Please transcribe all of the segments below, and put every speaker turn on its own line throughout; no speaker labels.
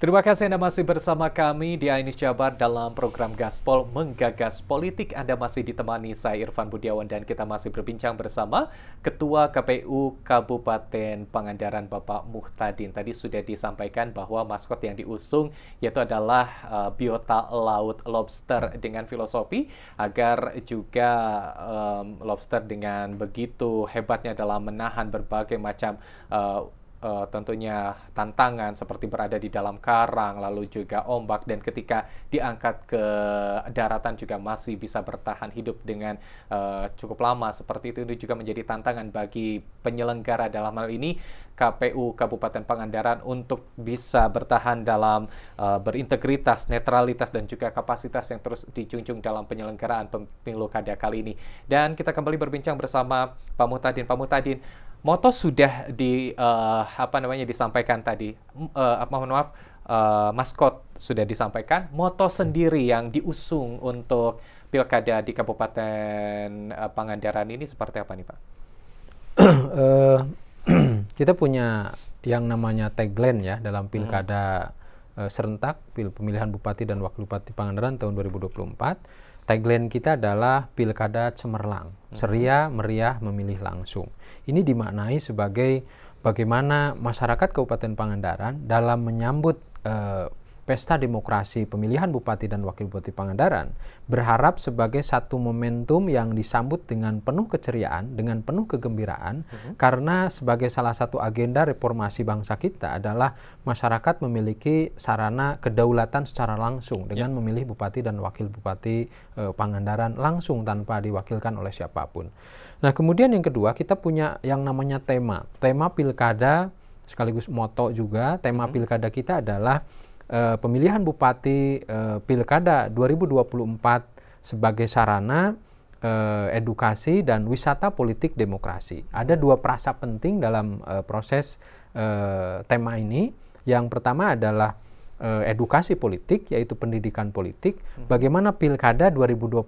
Terima kasih Anda masih bersama kami di Ainis Jabar dalam program Gaspol Menggagas Politik. Anda masih ditemani saya Irfan Budiawan dan kita masih berbincang bersama Ketua KPU Kabupaten Pangandaran Bapak Muhtadin. Tadi sudah disampaikan bahwa maskot yang diusung yaitu adalah biota laut lobster dengan filosofi agar juga lobster dengan begitu hebatnya dalam menahan berbagai macam tentunya tantangan seperti berada di dalam karang, lalu juga ombak, dan ketika diangkat ke daratan juga masih bisa bertahan hidup dengan cukup lama. Seperti itu juga menjadi tantangan bagi penyelenggara dalam hal ini KPU Kabupaten Pangandaran untuk bisa bertahan dalam berintegritas, netralitas, dan juga kapasitas yang terus dijunjung dalam penyelenggaraan pemilu kada kali ini. Dan kita kembali berbincang bersama Pak Muhtadin. Pak Muhtadin, moto sudah disampaikan tadi. Maskot sudah disampaikan. Moto sendiri yang diusung untuk pilkada di Kabupaten Pangandaran ini seperti apa nih, Pak?
Kita punya yang namanya tagline ya dalam pilkada serentak pemilihan Bupati dan Wakil Bupati Pangandaran tahun 2024. Tagline kita adalah pilkada cemerlang, ceria, meriah, memilih langsung. Ini dimaknai sebagai bagaimana masyarakat Kabupaten Pangandaran dalam menyambut pesta demokrasi pemilihan Bupati dan Wakil Bupati Pangandaran berharap sebagai satu momentum yang disambut dengan penuh keceriaan, dengan penuh kegembiraan, karena sebagai salah satu agenda reformasi bangsa kita adalah masyarakat memiliki sarana kedaulatan secara langsung dengan memilih Bupati dan Wakil Bupati Pangandaran langsung tanpa diwakilkan oleh siapapun. Nah, kemudian yang kedua, kita punya yang namanya tema pilkada sekaligus moto juga. Tema pilkada kita adalah pemilihan Bupati Pilkada 2024 sebagai sarana edukasi dan wisata politik demokrasi. Ada dua frasa penting dalam proses tema ini. Yang pertama adalah edukasi politik, yaitu pendidikan politik. Bagaimana Pilkada 2024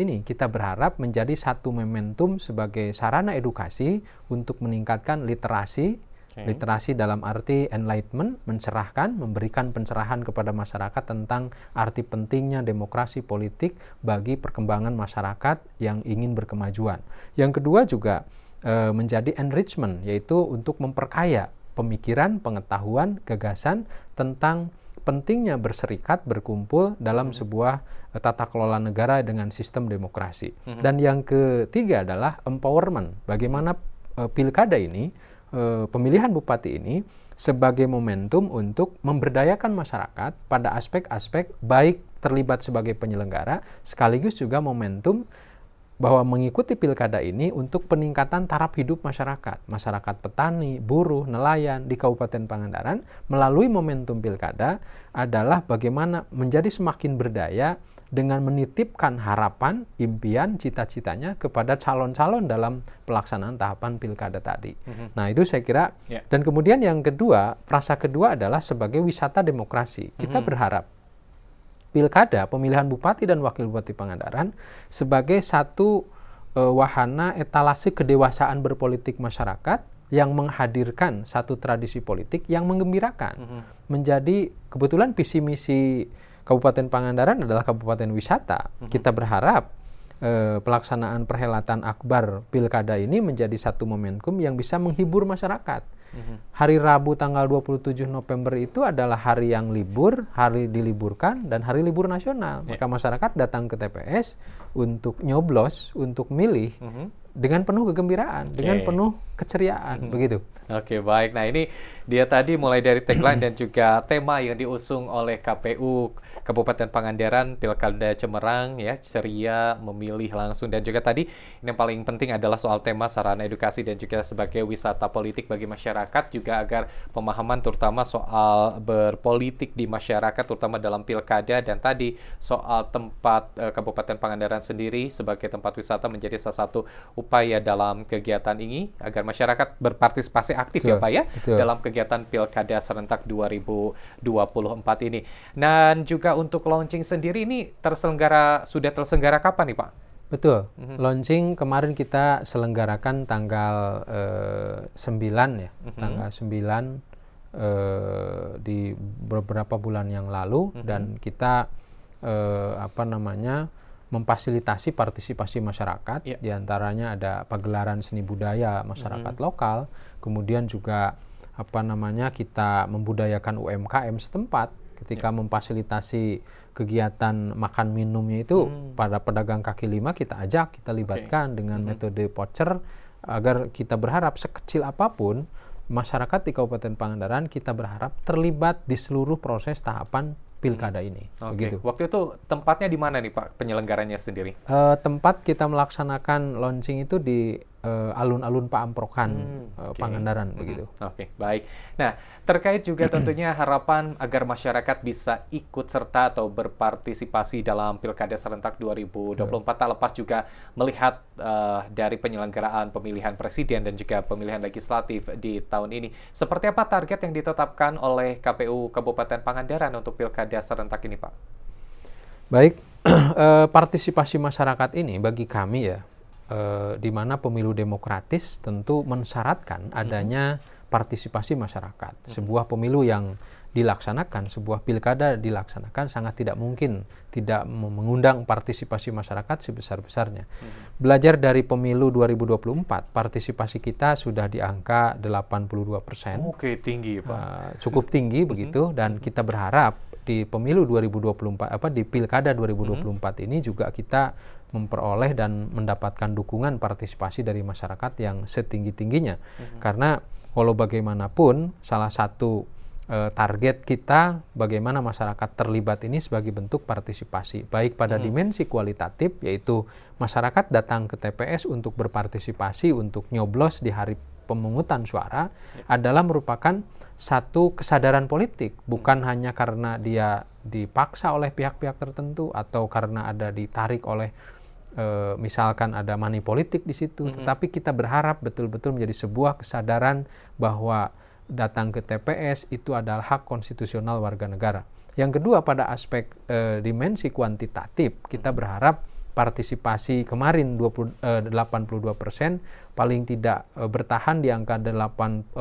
ini kita berharap menjadi satu momentum sebagai sarana edukasi untuk meningkatkan literasi. Literasi dalam arti enlightenment, mencerahkan, memberikan pencerahan kepada masyarakat tentang arti pentingnya demokrasi politik bagi perkembangan masyarakat yang ingin berkemajuan. Yang kedua juga menjadi enrichment, yaitu untuk memperkaya pemikiran, pengetahuan, gagasan tentang pentingnya berserikat, berkumpul dalam sebuah tata kelola negara dengan sistem demokrasi. Dan yang ketiga adalah empowerment, bagaimana pilkada ini, pemilihan bupati ini sebagai momentum untuk memberdayakan masyarakat pada aspek-aspek baik terlibat sebagai penyelenggara sekaligus juga momentum bahwa mengikuti pilkada ini untuk peningkatan taraf hidup masyarakat petani, buruh, nelayan di Kabupaten Pangandaran melalui momentum pilkada adalah bagaimana menjadi semakin berdaya dengan menitipkan harapan, impian, cita-citanya kepada calon-calon dalam pelaksanaan tahapan pilkada tadi. Nah, itu saya kira. Dan kemudian yang kedua, frasa kedua adalah sebagai wisata demokrasi. Kita berharap pilkada, pemilihan Bupati dan Wakil Bupati Pangandaran sebagai satu wahana etalase kedewasaan berpolitik masyarakat yang menghadirkan satu tradisi politik yang menggembirakan. Menjadi kebetulan visi misi Kabupaten Pangandaran adalah kabupaten wisata. Kita berharap pelaksanaan perhelatan akbar pilkada ini menjadi satu momentum yang bisa menghibur masyarakat. Hari Rabu tanggal 27 November itu adalah hari yang libur, hari diliburkan, dan hari libur nasional. Maka masyarakat datang ke TPS untuk nyoblos, untuk milih dengan penuh kegembiraan, dengan penuh keceriaan, begitu.
Oke, baik. Nah, ini dia tadi mulai dari tagline dan juga tema yang diusung oleh KPU Kabupaten Pangandaran, Pilkada Cemerlang, ya, ceria, memilih langsung, dan juga tadi yang paling penting adalah soal tema sarana edukasi dan juga sebagai wisata politik bagi masyarakat, juga agar pemahaman terutama soal berpolitik di masyarakat, terutama dalam pilkada, dan tadi soal tempat Kabupaten Pangandaran sendiri sebagai tempat wisata menjadi salah satu upaya dalam kegiatan ini agar masyarakat berpartisipasi aktif, ya Pak, ya, dalam kegiatan Pilkada Serentak 2024 ini. Dan juga untuk launching sendiri ini sudah terselenggara kapan nih, Pak?
Betul. Launching kemarin kita selenggarakan tanggal 9 ya. Tanggal 9 di beberapa bulan yang lalu dan kita memfasilitasi partisipasi masyarakat, diantaranya ada pagelaran seni budaya masyarakat lokal, kemudian juga kita membudayakan UMKM setempat ketika memfasilitasi kegiatan makan minumnya itu pada pedagang kaki lima kita ajak, kita libatkan dengan metode voucher agar kita berharap sekecil apapun masyarakat di Kabupaten Pangandaran kita berharap terlibat di seluruh proses tahapan pilkada ini. Begitu.
Waktu itu tempatnya di mana nih Pak penyelenggaranya sendiri?
Tempat kita melaksanakan launching itu di alun-alun Paamprokan Pangandaran begitu.
Baik. Nah, terkait juga tentunya harapan agar masyarakat bisa ikut serta atau berpartisipasi dalam Pilkada serentak 2024 tak lepas juga melihat dari penyelenggaraan pemilihan presiden dan juga pemilihan legislatif di tahun ini. Seperti apa target yang ditetapkan oleh KPU Kabupaten Pangandaran untuk Pilkada serentak ini, Pak?
Baik, partisipasi masyarakat ini bagi kami ya, di mana pemilu demokratis tentu mensyaratkan adanya partisipasi masyarakat. Sebuah pemilu yang dilaksanakan, sebuah pilkada dilaksanakan sangat tidak mungkin tidak mengundang partisipasi masyarakat sebesar-besarnya. Belajar dari pemilu 2024, partisipasi kita sudah di angka 82%.
Oke, tinggi Pak.
Cukup tinggi begitu, dan kita berharap di pemilu 2024, di pilkada 2024 ini juga kita memperoleh dan mendapatkan dukungan partisipasi dari masyarakat yang setinggi-tingginya. Karena walau bagaimanapun salah satu target kita bagaimana masyarakat terlibat ini sebagai bentuk partisipasi, baik pada dimensi kualitatif, yaitu masyarakat datang ke TPS untuk berpartisipasi, untuk nyoblos di hari pemungutan suara, adalah merupakan satu kesadaran politik, bukan hanya karena dia dipaksa oleh pihak-pihak tertentu atau karena ada ditarik oleh misalkan ada money politik di situ, tetapi kita berharap betul-betul menjadi sebuah kesadaran bahwa datang ke TPS itu adalah hak konstitusional warga negara. Yang kedua, pada aspek dimensi kuantitatif, kita berharap partisipasi kemarin 82% paling tidak bertahan di angka 80%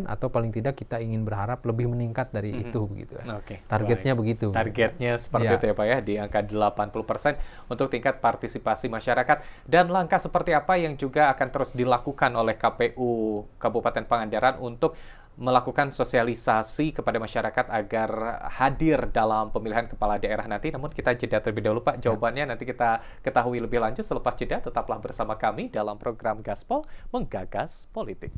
atau paling tidak kita ingin berharap lebih meningkat dari itu begitu. Targetnya begitu.
Targetnya seperti itu ya Pak ya, di angka 80% untuk tingkat partisipasi masyarakat. Dan langkah seperti apa yang juga akan terus dilakukan oleh KPU Kabupaten Pangandaran untuk melakukan sosialisasi kepada masyarakat agar hadir dalam pemilihan kepala daerah nanti. Namun kita jeda terlebih dahulu Pak, jawabannya nanti kita ketahui lebih lanjut selepas jeda. Tetaplah bersama kami dalam program Gaspol Menggagas Politik.